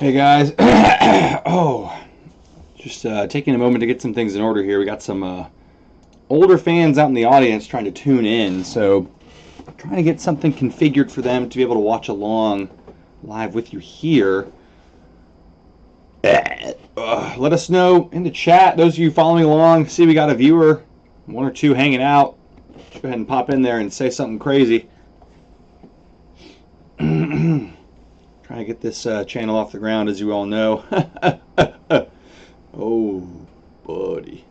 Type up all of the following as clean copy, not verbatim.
Hey guys, just taking a moment to get some things in order here. We got some older fans out in the audience trying to tune in, so trying to get something configured for them to be able to watch along live with you here. Let us know in the chat, those of you following along, see we got a viewer, one or two hanging out. Just go ahead and pop in there and say something crazy. Trying to get this channel off the ground, as you all know. Oh, buddy.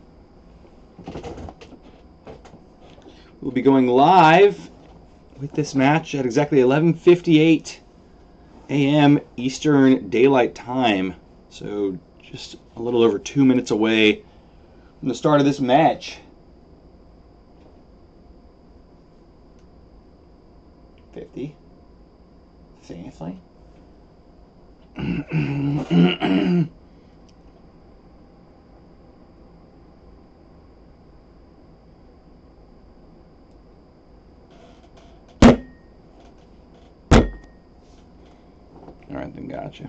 We'll be going live with this match at exactly 11:58 a.m. Eastern Daylight Time. So just a little over 2 minutes away from the start of this match. 50. Seriously? All right, then gotcha.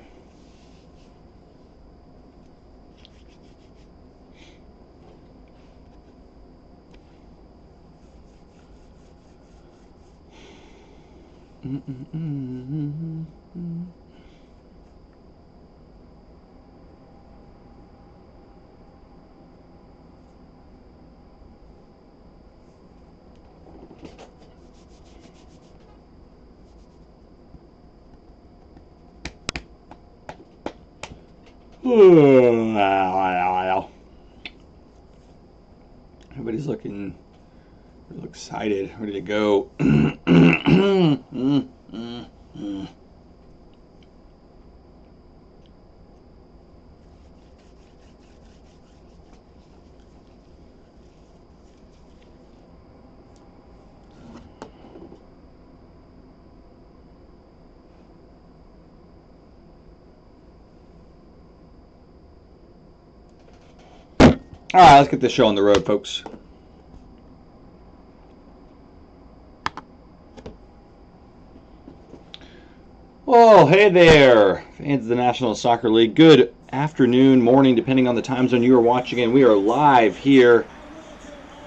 Everybody's looking real excited, ready to go. All right, let's get this show on the road, folks. Oh, hey there, fans of the National Soccer League. Good afternoon, morning, depending on the time zone you are watching in. We are live here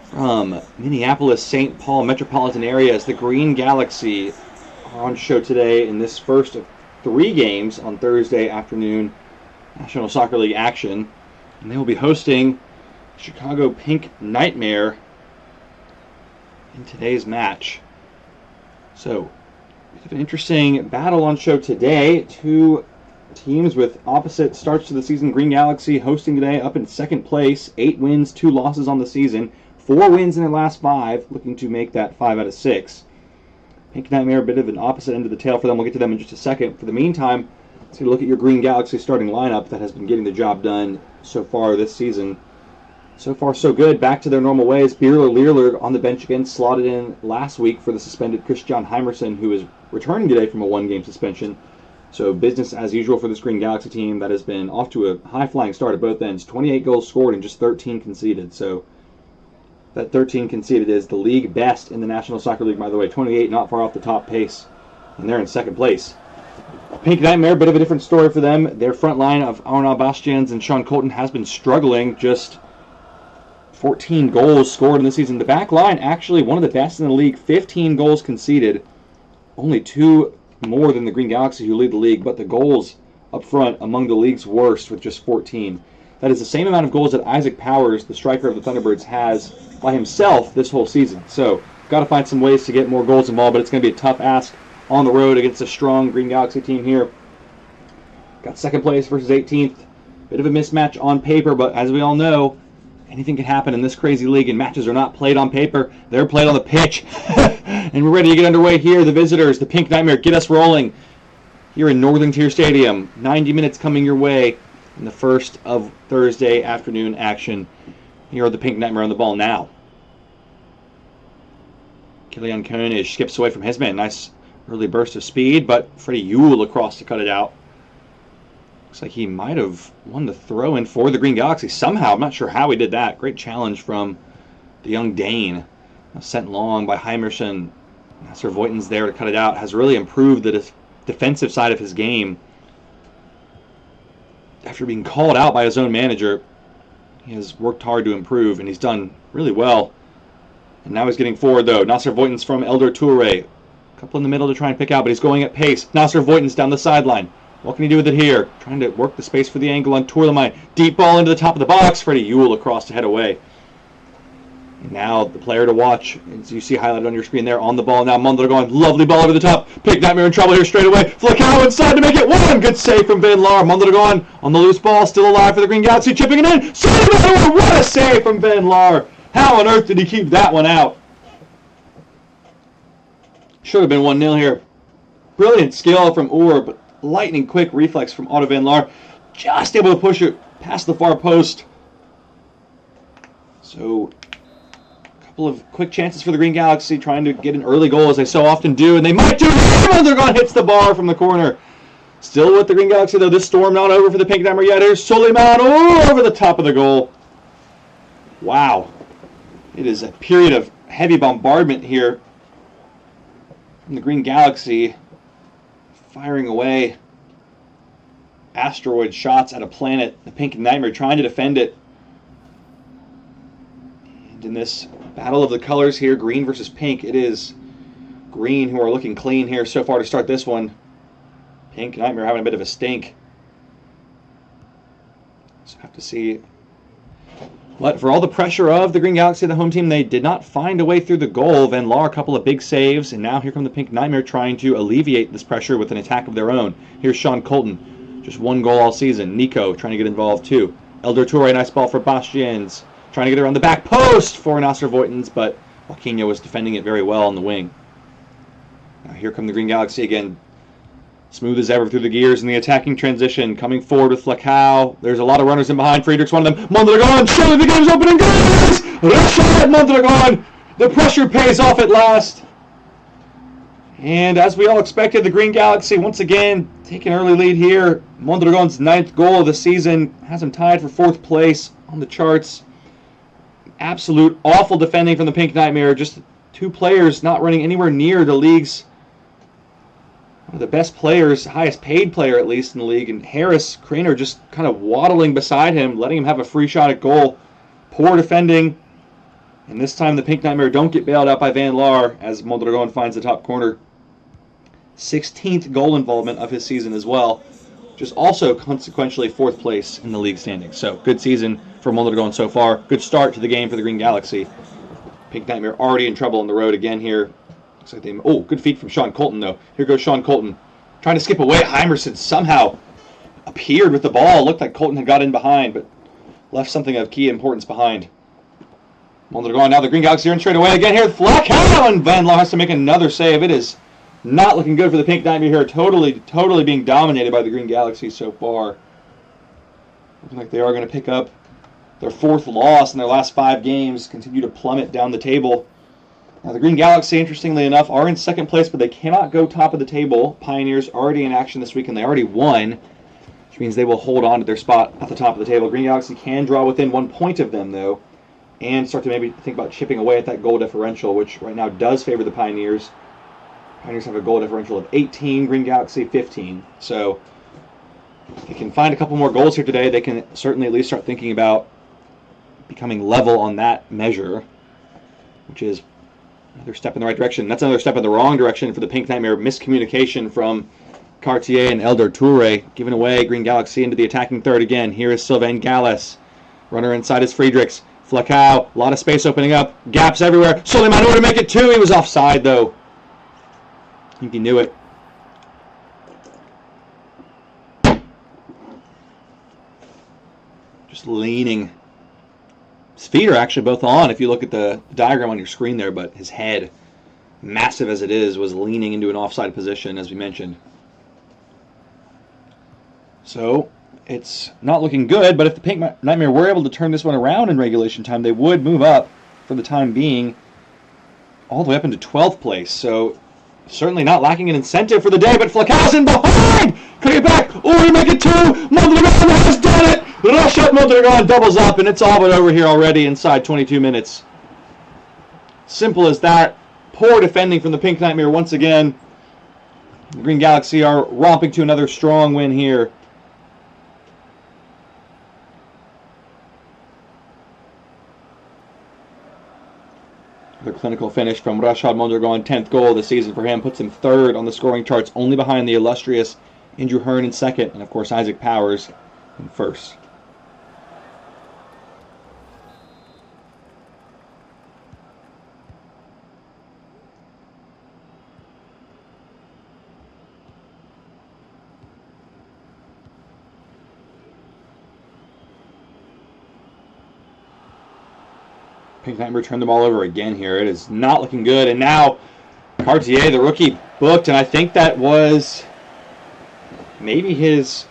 from Minneapolis, St. Paul metropolitan area as the Green Galaxy are on show today in this first of 3 games on Thursday afternoon National Soccer League action. And they will be hosting Chicago Pink Nightmare in today's match. So, we have an interesting battle on show today. 2 teams with opposite starts to the season. Green Galaxy hosting today, up in second place. 8 wins, 2 losses on the season. 4 wins in their last 5, looking to make that 5 out of 6. Pink Nightmare, a bit of an opposite end of the tail for them. We'll get to them in just a second. For the meantime, let's take a look at your Green Galaxy starting lineup that has been getting the job done so far this season. So far, so good. Back to their normal ways. Birla Leerler on the bench again, slotted in last week for the suspended Christian Heimerson, who is returning today from a 1-game suspension. So business as usual for this Green Galaxy team that has been off to a high-flying start at both ends. 28 goals scored and just 13 conceded. So that 13 conceded is the league best in the National Soccer League, by the way. 28, not far off the top pace. And they're in second place. Pink Nightmare, a bit of a different story for them. Their front line of Arnaud Bastians and Sean Colton has been struggling. Just 14 goals scored in this season. The back line, actually one of the best in the league. 15 goals conceded. Only 2 more than the Green Galaxy, who lead the league, but the goals up front among the league's worst with just 14. That is the same amount of goals that Isaac Powers, the striker of the Thunderbirds, has by himself this whole season. So, got to find some ways to get more goals involved, but it's going to be a tough ask on the road against a strong Green Galaxy team here. Got second place versus 18th. Bit of a mismatch on paper, but as we all know, anything can happen in this crazy league, and matches are not played on paper. They're played on the pitch. And we're ready to get underway here. The visitors, the Pink Nightmare, get us rolling here in Northern Tier Stadium. 90 minutes coming your way in the first of Thursday afternoon action. Here are the Pink Nightmare on the ball now. Kilian Koenig skips away from his man. Nice early burst of speed, but Freddie Yule across to cut it out. Looks like he might have won the throw-in for the Green Galaxy somehow. I'm not sure how he did that. Great challenge from the young Dane. Sent long by Heimerson. Sir Voighton's there to cut it out. Has really improved the defensive side of his game. after being called out by his own manager, he has worked hard to improve, and he's done really well. And now he's getting forward, though. Nasser Voitens from Elder Toure. A couple in the middle to try and pick out, but he's going at pace. Nasser Voitens down the sideline. What can he do with it here? Trying to work the space for the angle on Tourlamine. Deep ball into the top of the box. Freddie Ewell across to head away. And now the player to watch, as you see highlighted on your screen there, on the ball now. Mondragon, lovely ball over the top. Pink Nightmare in trouble here straight away. Flacao inside to make it one. Good save from Van Laar. Mondragon on the loose ball, still alive for the Green Galaxy, chipping it in. What a save from Van Laar. How on earth did he keep that one out? Should have been 1-0 here. Brilliant skill from Oor, but lightning quick reflex from Otto Van Laar. Just able to push it past the far post. So, a couple of quick chances for the Green Galaxy, trying to get an early goal as they so often do, and they might do it. Mondragon hits the bar from the corner. Still with the Green Galaxy, though. This storm not over for the Pink Nightmare yet. Here's Suleiman over the top of the goal. Wow. It is a period of heavy bombardment here from the Green Galaxy, firing away asteroid shots at a planet. The Pink Nightmare trying to defend it. And in this battle of the colors here, green versus pink, it is green who are looking clean here so far to start this one. Pink Nightmare having a bit of a stink. So have to see. But for all the pressure of the Green Galaxy, the home team, they did not find a way through the goal. Van Laar, a couple of big saves, and now here come the Pink Nightmare trying to alleviate this pressure with an attack of their own. Here's Sean Colton, just one goal all season. Nico trying to get involved too. Elder Toure, nice ball for Bastiens, trying to get around the back post for Nasser Voitens, but Joaquinho was defending it very well on the wing. Now here come the Green Galaxy again. Smooth as ever through the gears in the attacking transition. Coming forward with Flacao. There's a lot of runners in behind. Friedrich's one of them. Mondragon, surely the game's opening. Goals! Rashad Mondragon. The pressure pays off at last. And as we all expected, the Green Galaxy once again take an early lead here. Mondragon's 9th goal of the season has him tied for 4th place on the charts. Absolute awful defending from the Pink Nightmare. Just two players not running anywhere near the league's one of the best players, highest paid player at least in the league, and Harris Craner just kind of waddling beside him, letting him have a free shot at goal. Poor defending, and this time the Pink Nightmare don't get bailed out by Van Laar as Mondragon finds the top corner. 16th goal involvement of his season as well, just also consequentially 4th place in the league standings. So good season for Mondragon so far. Good start to the game for the Green Galaxy. Pink Nightmare already in trouble on the road again here. Like oh, good feet from Sean Colton, though. Here goes Sean Colton. Trying to skip away. Heimerson somehow appeared with the ball. Looked like Colton had got in behind, but left something of key importance behind. Mondragon now. The Green Galaxy are in straight away again here. Flacao, and Van Laar has to make another save. It is not looking good for the Pink Nightmare here. Totally being dominated by the Green Galaxy so far. Looking like they are going to pick up their 4th loss in their last 5 games. Continue to plummet down the table. Now, the Green Galaxy, interestingly enough, are in 2nd place, but they cannot go top of the table. Pioneers already in action this week, and they already won, which means they will hold on to their spot at the top of the table. Green Galaxy can draw within 1 point of them, though, and start to maybe think about chipping away at that goal differential, which right now does favor the Pioneers. Pioneers have a goal differential of 18, Green Galaxy 15. So if they can find a couple more goals here today, they can certainly at least start thinking about becoming level on that measure, which is another step in the right direction. That's another step in the wrong direction for the Pink Nightmare. Miscommunication from Cartier and Elder Toure, giving away Green Galaxy into the attacking third again. Here is Sylvain Gallas. Runner inside is Friedrichs. Flacao, a lot of space opening up. Gaps everywhere. Suleiman to make it 2. He was offside, though. I think he knew it. Just leaning. His feet are actually both on if you look at the diagram on your screen there, but his head, massive as it is, was leaning into an offside position, as we mentioned. So it's not looking good, but if the Pink Nightmare were able to turn this one around in regulation time, they would move up for the time being all the way up into 12th place. So certainly not lacking an incentive for the day, but Flacau's in behind! Could he get back? Oh, he make it 2! Mondragon has done it! Rashad Mondragon doubles up, and it's all but over here already inside 22 minutes. Simple as that. Poor defending from the Pink Nightmare once again. The Green Galaxy are romping to another strong win here. The clinical finish from Rashad Mondragon, 10th goal of the season for him, puts him third on the scoring charts, only behind the illustrious Andrew Hearn in second, and of course Isaac Powers in first. Pink Nightmare turned the ball over again here. It is not looking good. And now Cartier, the rookie, booked. And I think that was maybe his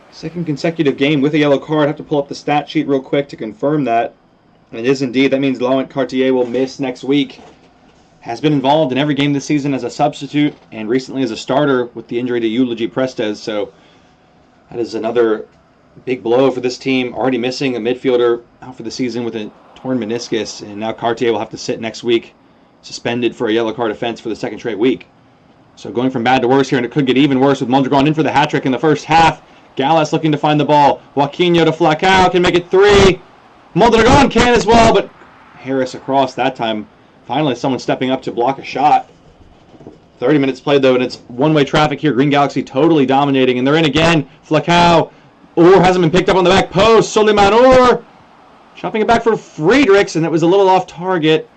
second consecutive game with a yellow card. I have to pull up the stat sheet real quick to confirm that. And it is indeed. That means Laurent Cartier will miss next week. Has been involved in every game this season as a substitute and recently as a starter with the injury to Eulogy Prestes. So that is another big blow for this team. Already missing a midfielder out for the season with a torn meniscus, and now Cartier will have to sit next week, suspended for a yellow card offense for the second straight week. So going from bad to worse here, and it could get even worse with Mondragon in for the hat trick in the first half. Gallas looking to find the ball. Joaquinho to Flacao, can make it 3. Mondragon can as well, but Harris across that time. Finally, someone stepping up to block a shot. 30 minutes played, though, and it's one-way traffic here. Green Galaxy totally dominating, and they're in again. Flacao. Hasn't been picked up on the back post. Suleiman Or chopping it back for Friedrichs, and it was a little off target.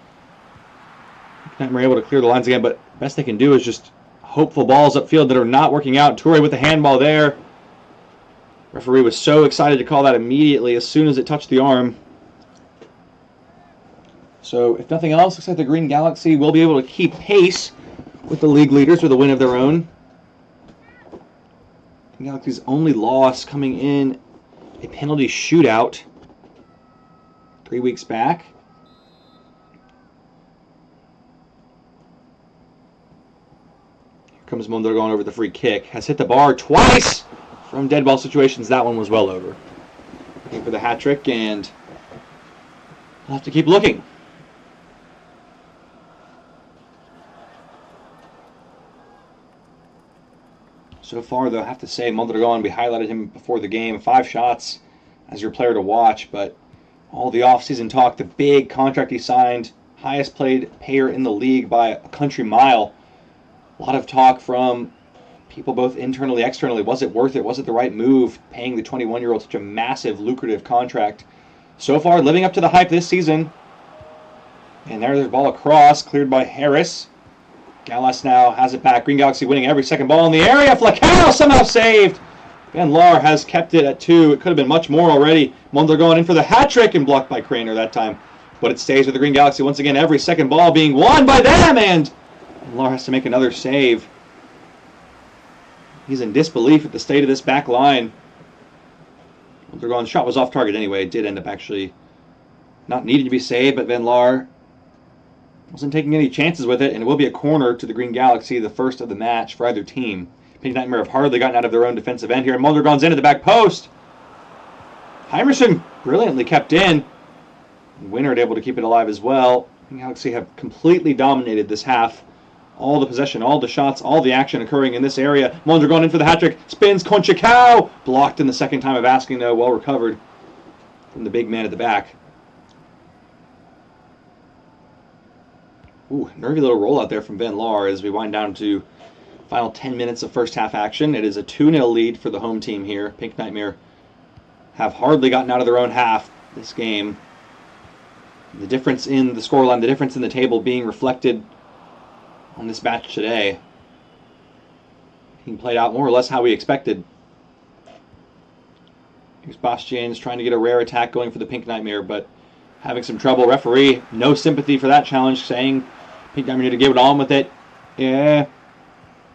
Nightmare able to clear the lines again, but best they can do is just hopeful balls upfield that are not working out. Toure with the handball there. Referee was so excited to call that immediately as soon as it touched the arm. So, if nothing else, looks like the Green Galaxy will be able to keep pace with the league leaders with a win of their own. Green Galaxy's only loss coming in a penalty shootout 3 weeks back. Here comes Mondragon over the free kick. Has hit the bar twice from dead ball situations. That one was well over. Looking for the hat trick, and we'll have to keep looking. So far, though, I have to say, Mondragon, we highlighted him before the game. 5 shots as your player to watch, but all the offseason talk, the big contract he signed, highest paid payer in the league by a country mile. A lot of talk from people both internally, externally. Was it worth it? Was it the right move, paying the 21-year-old such a massive, lucrative contract? So far, living up to the hype this season. And there's the ball across, cleared by Harris. Gallas now has it back. Green Galaxy winning every second ball in the area. Flacao somehow saved. Van Laar has kept it at 2. It could have been much more already. Mondragon in for the hat trick and blocked by Craner that time. But it stays with the Green Galaxy once again. Every second ball being won by them. And Van Laar has to make another save. He's in disbelief at the state of this back line. Mondragon's shot was off target anyway. It did end up actually not needing to be saved, but Van Laar wasn't taking any chances with it, and it will be a corner to the Green Galaxy, the first of the match for either team. Pink Nightmare have hardly gotten out of their own defensive end here, and Mondragon's in at the back post. Heimerson brilliantly kept in. Winard able to keep it alive as well. Green Galaxy have completely dominated this half. All the possession, all the shots, all the action occurring in this area. Mondragon in for the hat-trick. Spins Conchacao. Blocked in the second time of asking, though. Well recovered from the big man at the back. Ooh, nervy little rollout there from Van Laar as we wind down to final 10 minutes of first half action. It is a 2-0 lead for the home team here. Pink Nightmare have hardly gotten out of their own half this game. The difference in the scoreline, the difference in the table being reflected on this match today. Being played out more or less how we expected. Here's Bastian's trying to get a rare attack going for the Pink Nightmare, but having some trouble. Referee, no sympathy for that challenge, saying Pink Nightmare need to give it on with it. Yeah.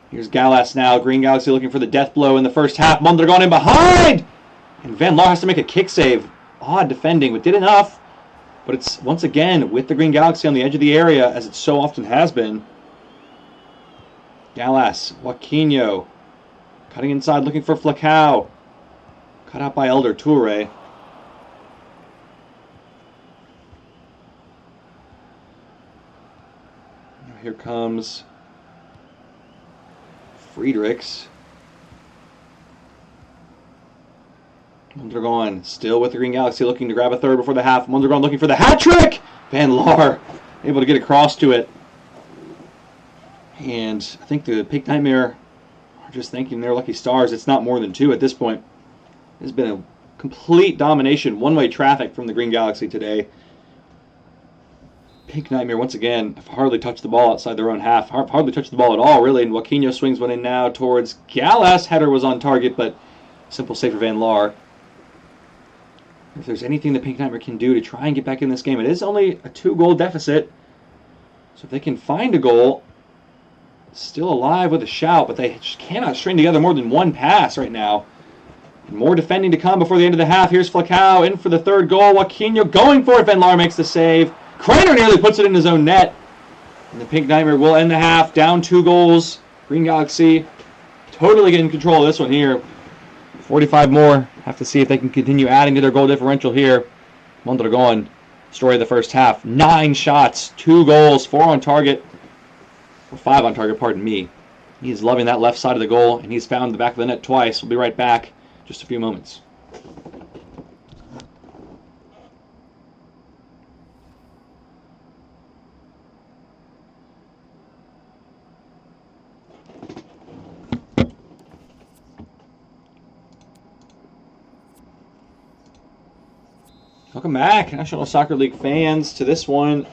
Here's Gallas now. Green Galaxy looking for the death blow in the first half. Mondragon in behind! And Van Laar has to make a kick save. Odd defending, but did enough. But it's, once again, with the Green Galaxy on the edge of the area, as it so often has been. Gallas, Joaquinho, cutting inside, looking for Flacao. Cut out by Elder Toure. Here comes Friedrichs. Mondragon still with the Green Galaxy looking to grab a third before the half. Mondragon looking for the hat trick. Van Laar able to get across to it. And I think the Pink Nightmare are just thanking their lucky stars. It's not more than 2 at this point. It's been a complete domination, one-way traffic from the Green Galaxy today. Pink Nightmare, once again, have hardly touched the ball outside their own half. Hardly touched the ball at all, really. And Joaquinho swings one in now towards Gallas. Header was on target, but simple save for Van Laar. If there's anything the Pink Nightmare can do to try and get back in this game, it is only a 2-goal deficit. So if they can find a goal, still alive with a shout, but they just cannot string together more than one pass right now. And more defending to come before the end of the half. Here's Falcao in for the 3rd goal. Joaquinho going for it. Van Laar makes the save. Craner nearly puts it in his own net. And the Pink Nightmare will end the half, down 2 goals. Green Galaxy totally getting control of this one here. 45 more. Have to see if they can continue adding to their goal differential here. Mondragon, story of the first half. 9 shots, 2 goals, 4 on target. Or 5 on target, pardon me. He's loving that left side of the goal, and he's found the back of the net twice. We'll be right back. Just a few moments. Welcome back, National Soccer League fans, to this one.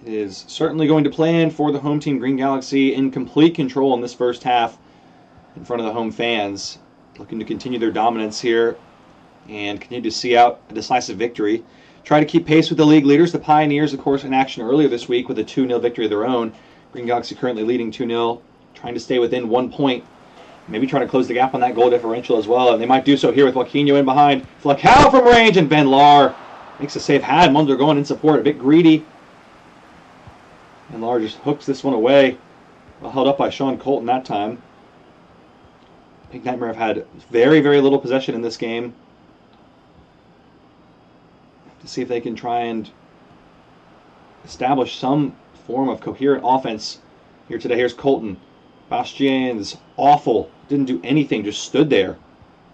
It is certainly going to plan for the home team, Green Galaxy, in complete control in this first half in front of the home fans. Looking to continue their dominance here and continue to see out a decisive victory. Try to keep pace with the league leaders. The Pioneers, of course, in action earlier this week with a 2-0 victory of their own. Green Galaxy currently leading 2-0, trying to stay within 1 point. Maybe try to close the gap on that goal differential as well, and they might do so here with Joaquinho in behind. Falcao from range, and Van Laar makes a save. Had Munder going in support, a bit greedy. Van Laar just hooks this one away. Well held up by Sean Colton that time. Pink Nightmare have had very, very little possession in this game. To see if they can try and establish some form of coherent offense here today. Here's Colton. Bastian's awful. Didn't do anything, just stood there.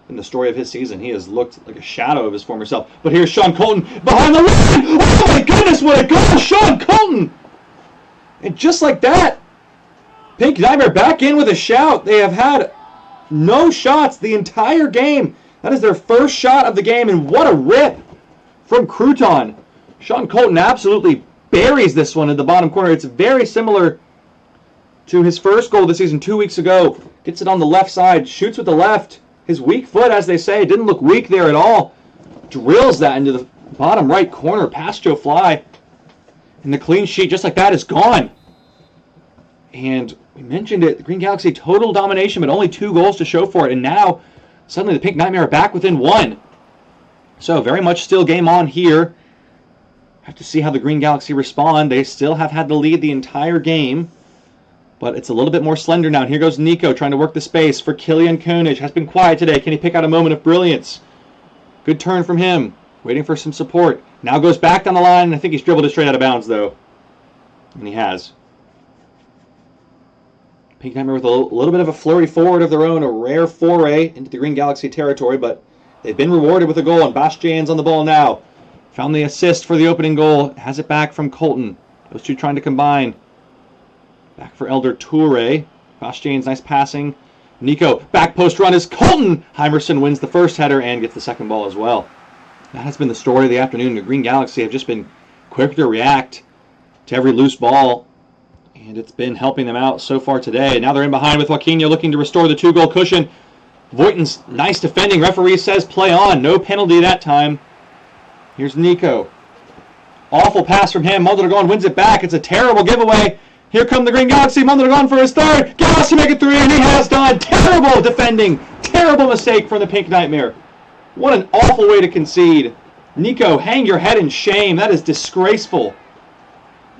In the story of his season, he has looked like a shadow of his former self. But here's Sean Colton behind the line. Oh my goodness, what a goal! Sean Colton! And just like that, Pink Nightmare back in with a shout. They have had no shots the entire game. That is their first shot of the game, and what a rip from Crouton. Sean Colton absolutely buries this one in the bottom corner. It's very similar to his first goal this season 2 weeks ago. Gets it on the left side, shoots with the left. His weak foot, as they say, didn't look weak there at all. Drills that into the bottom right corner past Joe Fly. And the clean sheet, just like that, is gone. And we mentioned it, the Green Galaxy total domination, but only 2 goals to show for it. And now, suddenly the Pink Nightmare are back within 1. So very much still game on here. Have to see how the Green Galaxy respond. They still have had the lead the entire game, but it's a little bit more slender now. And here goes Nico trying to work the space for Kilian Koenig. Has been quiet today. Can he pick out a moment of brilliance? Good turn from him. Waiting for some support. Now goes back down the line. I think he's dribbled it straight out of bounds, though. And he has. Pink Nightmare with a little bit of a flurry forward of their own. A rare foray into the Green Galaxy territory, but they've been rewarded with a goal. And Bastian's on the ball now. Found the assist for the opening goal. Has it back from Colton. Those two trying to combine. Back for Elder Toure. Bastian's nice passing. Nico, back post run is Colton. Heimerson wins the first header and gets the second ball as well. That has been the story of the afternoon. The Green Galaxy have just been quick to react to every loose ball, and it's been helping them out so far today. Now they're in behind with Joaquinho looking to restore the 2-goal cushion. Voighton's nice defending. Referee says play on. No penalty that time. Here's Nico. Awful pass from him. Mondragon wins it back. It's a terrible giveaway. Here come the Green Galaxy. Mondragon for his third. Gallas to make it 3, and he has done. Terrible defending. Terrible mistake from the Pink Nightmare. What an awful way to concede. Nico, hang your head in shame. That is disgraceful.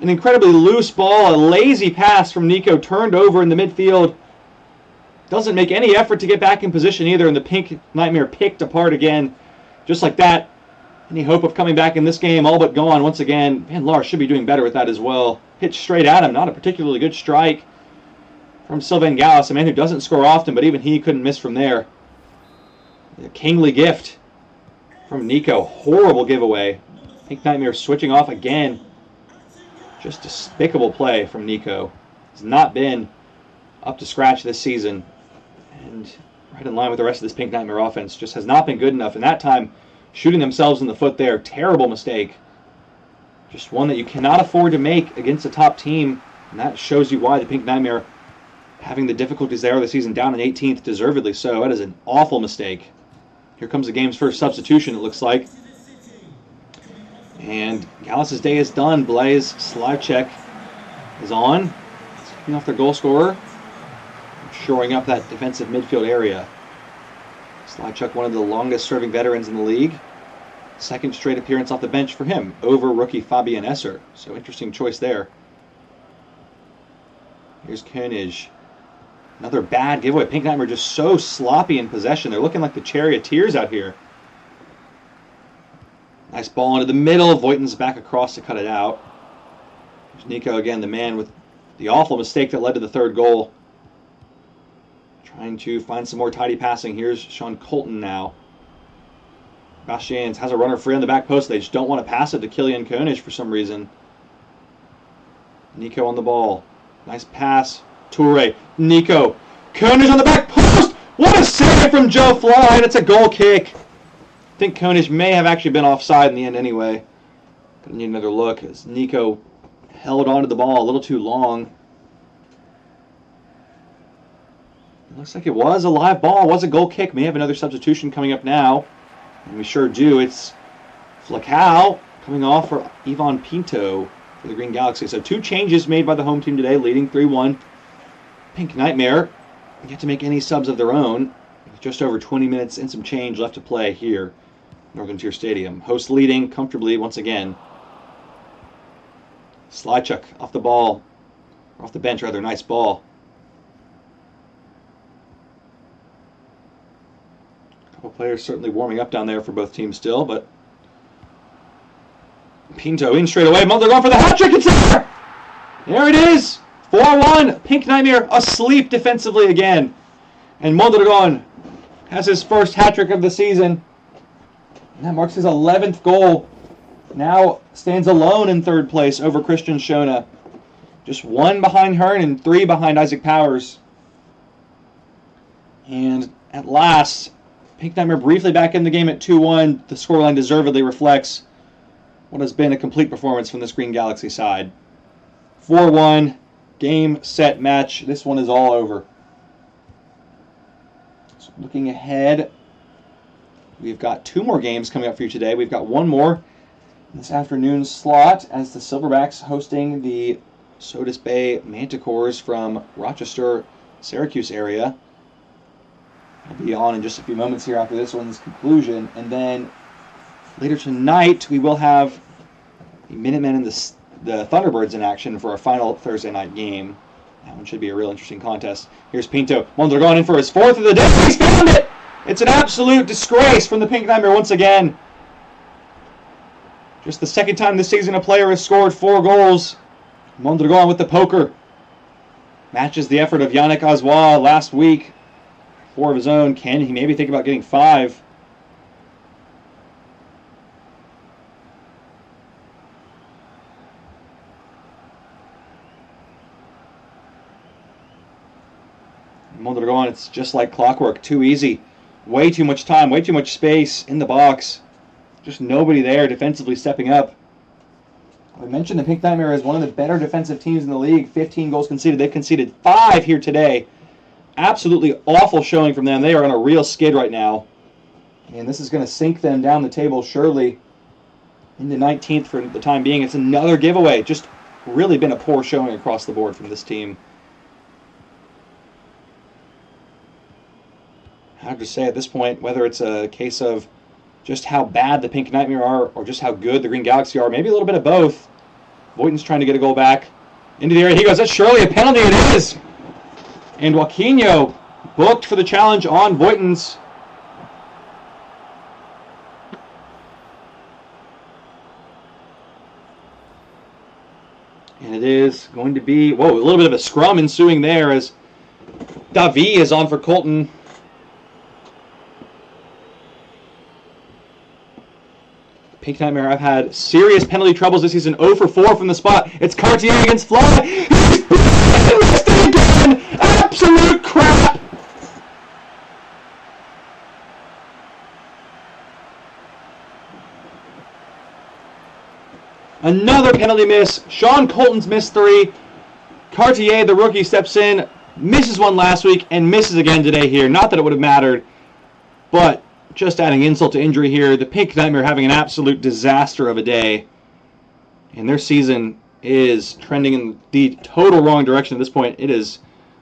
An incredibly loose ball. A lazy pass from Nico turned over in the midfield. Doesn't make any effort to get back in position either, and the Pink Nightmare picked apart again. Just like that. Any hope of coming back in this game all but gone once again. Van Laar should be doing better with that as well. Hit straight at him. Not a particularly good strike from Sylvain Gallas, a man who doesn't score often, but even he couldn't miss from there. A kingly gift from Nico. Horrible giveaway. Pink Nightmare switching off again. Just despicable play from Nico. Has not been up to scratch this season. And right in line with the rest of this Pink Nightmare offense. Just has not been good enough. And that time, shooting themselves in the foot there. Terrible mistake. Just one that you cannot afford to make against a top team. And that shows you why the Pink Nightmare having the difficulties there this season, down in 18th, deservedly so. That is an awful mistake. Here comes the game's first substitution, it looks like. And Gallus' day is done. Blaise Slivchuk is on. Kicking off their goal scorer. Shoring up that defensive midfield area. Slivchuk, one of the longest serving veterans in the league. Second straight appearance off the bench for him over rookie Fabian Esser. So interesting choice there. Here's Koenig. Another bad giveaway. Pink Nightmare just so sloppy in possession. They're looking like the Charioteers out here. Nice ball into the middle. Voitin's back across to cut it out. There's Nico again, the man with the awful mistake that led to the third goal. Trying to find some more tidy passing. Here's Sean Colton now. Bastians has a runner free on the back post. They just don't want to pass it to Killian Koenig for some reason. Nico on the ball. Nice pass. Toure. Nico. Koenig on the back post. What a save from Joe Fly. That's a goal kick. I think Koenig may have actually been offside in the end anyway. Gonna need another look as Nico held onto the ball a little too long. It looks like it was a live ball. It was a goal kick. May have another substitution coming up now. And we sure do. It's Flacao coming off for Ivan Pinto for the Green Galaxy. So 2 changes made by the home team today, leading 3-1. Pink Nightmare yet to make any subs of their own. With just over 20 minutes and some change left to play here at Northern Tier Stadium. Hosts leading comfortably once again. Slivchuk off the ball. Off the bench, rather. Nice ball. A couple players certainly warming up down there for both teams still, but Pinto in straight away. Mulder going for the hat trick. It's there! There it is! 4-1. Pink Nightmare asleep defensively again. And Mondragon has his first hat trick of the season. And that marks his 11th goal. Now stands alone in third place over Christian Schona. Just 1 behind Hearn and 3 behind Isaac Powers. And at last, Pink Nightmare briefly back in the game at 2-1. The scoreline deservedly reflects what has been a complete performance from this Green Galaxy side. 4-1, game, set, match. This one is all over. So looking ahead, we've got 2 more games coming up for you today. We've got 1 more in this afternoon slot as the Silverbacks hosting the Sodus Bay Manticores from Rochester, Syracuse area. I'll be on in just a few moments here after this one's conclusion. And then later tonight, we will have the Minutemen and the Thunderbirds in action for our final Thursday night game. That one should be a real interesting contest. Here's Pinto. Mondragon in for his 4th of the day. He's found it! It's an absolute disgrace from the Pink Nightmare once again. Just the second time this season a player has scored 4 goals. Mondragon with the poker. Matches the effort of Yannick Azois last week. 4 of his own. Can he maybe think about getting 5? Mondragon, it's just like clockwork. Too easy. Way too much time. Way too much space in the box. Just nobody there defensively stepping up. I mentioned the Pink Nightmare is one of the better defensive teams in the league. 15 goals conceded. They've conceded 5 here today. Absolutely awful showing from them. They are on a real skid right now. And this is going to sink them down the table surely into 19th for the time being. It's another giveaway. Just really been a poor showing across the board from this team. Hard to say at this point whether it's a case of just how bad the Pink Nightmare are or just how good the Green Galaxy are. Maybe a little bit of both. Voitin's trying to get a goal back into the area. He goes, that's surely a penalty. It is. And Joaquinho booked for the challenge on Voitin's. And it is going to be, whoa, a little bit of a scrum ensuing there as Davi is on for Colton. Pink Nightmare have had serious penalty troubles this season. 0 for 4 from the spot. It's Cartier against Fly. He's listed again. Absolute crap. Another penalty miss. Sean Colton's missed 3. Cartier, the rookie, steps in, misses one last week, and misses again today here. Not that it would have mattered, but just adding insult to injury here. The Pink Nightmare having an absolute disaster of a day. And their season is trending in the total wrong direction at this point. It is,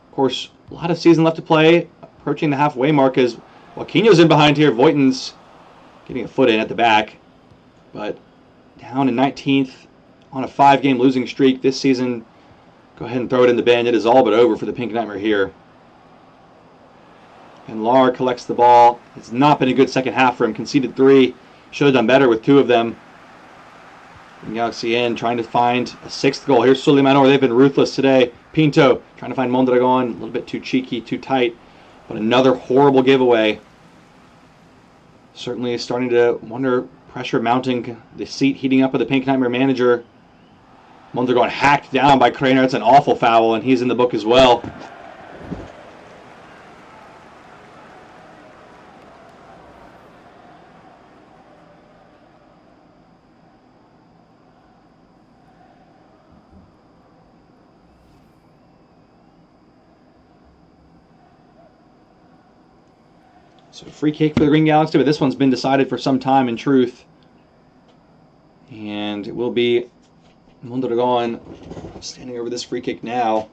of course, a lot of season left to play. Approaching the halfway mark as Joaquino's in behind here. Voitin's getting a foot in at the back. But down in 19th on a 5-game losing streak this season. Go ahead and throw it in the bin. It is all but over for the Pink Nightmare here. And Lar collects the ball. It's not been a good second half for him. Conceded 3. Should have done better with 2 of them. And Galaxy in, trying to find a 6th goal. Here's Suleimanor. They've been ruthless today. Pinto trying to find Mondragon. A little bit too cheeky, too tight. But another horrible giveaway. Certainly starting to wonder, pressure mounting, the seat heating up of the Pink Nightmare manager. Mondragon hacked down by Craner. It's an awful foul, and he's in the book as well. So free kick for the Green Galaxy, but this one's been decided for some time in truth. And it will be Mondragon standing over this free kick now.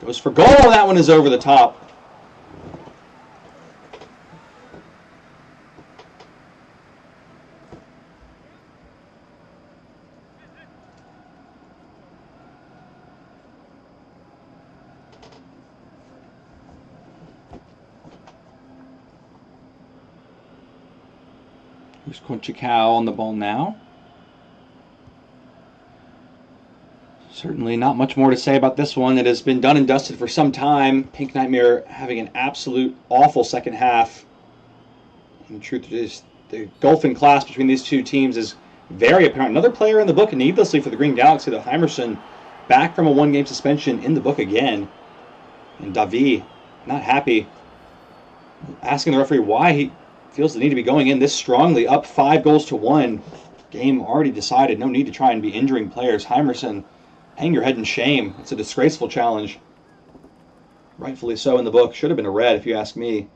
Goes for goal. That one is over the top. Here's Conchicao on the ball now. Certainly not much more to say about this one. It has been done and dusted for some time. Pink Nightmare having an absolute awful second half. And the truth is, the gulf in class between these two teams is very apparent. Another player in the book, needlessly for the Green Galaxy, though, Heimerson, back from a 1-game suspension in the book again. And Davi, not happy, asking the referee why he feels the need to be going in this strongly, up 5-1. Game already decided. No need to try and be injuring players. Heimerson, hang your head in shame. It's a disgraceful challenge. Rightfully so in the book. Should have been a red, if you ask me.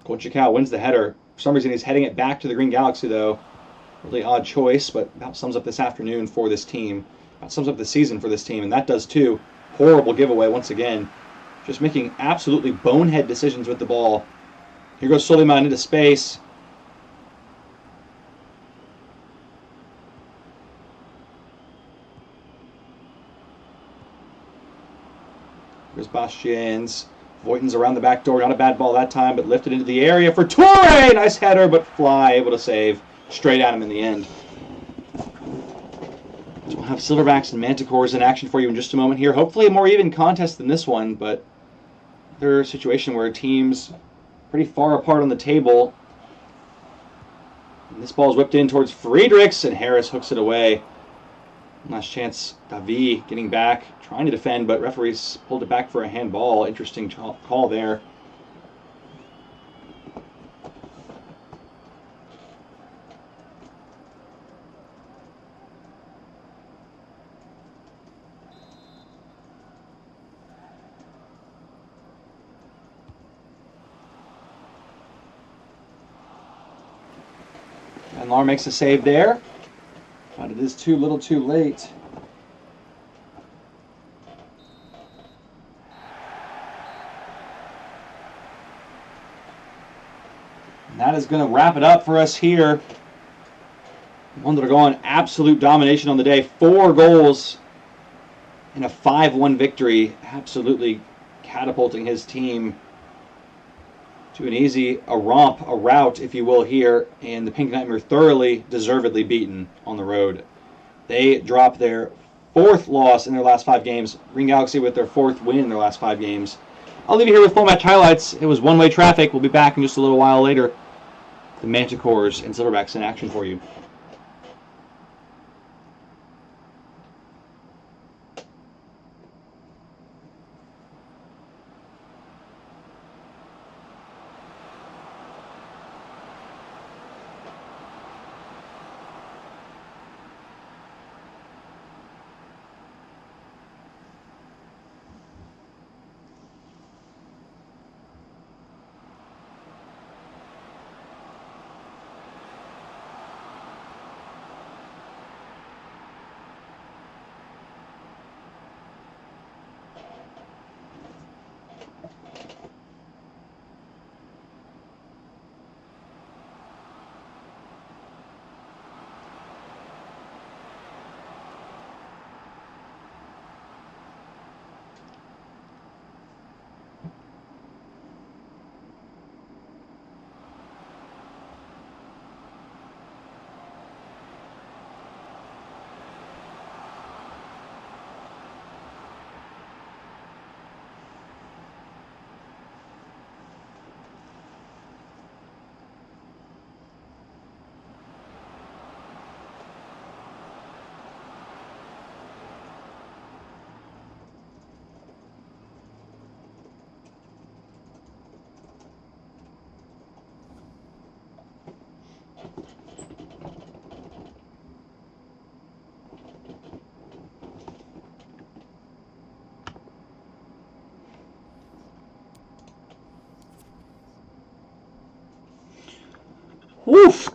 Conchicao wins the header. For some reason, he's heading it back to the Green Galaxy, though. Really odd choice, but about sums up this afternoon for this team. About sums up the season for this team, and that does too. Horrible giveaway once again. Just making absolutely bonehead decisions with the ball. Here goes Suleiman into space. Here's Bastians. Voitin's around the back door. Not a bad ball that time, but lifted into the area for Toure. Nice header, but Fly able to save. Straight at him in the end. So we'll have Silverbacks and Manticores in action for you in just a moment here. Hopefully a more even contest than this one, but another situation where teams pretty far apart on the table. And this ball is whipped in towards Friedrichs, and Harris hooks it away. Last chance, Davi getting back, trying to defend, but referees pulled it back for a handball. Interesting call there. And Lar makes a save there, but it is too little too late. And that is going to wrap it up for us here. Mondragon, absolute domination on the day. 4 goals in a 5-1 victory. Absolutely catapulting his team to an easy, a rout, if you will, here. And the Pink Nightmare thoroughly, deservedly beaten on the road. They drop their fourth loss in their last 5 games. Green Galaxy with their 4th win in their last 5 games. I'll leave you here with full match highlights. It was one-way traffic. We'll be back in just a little while later. The Manticores and Silverbacks in action for you. Woof!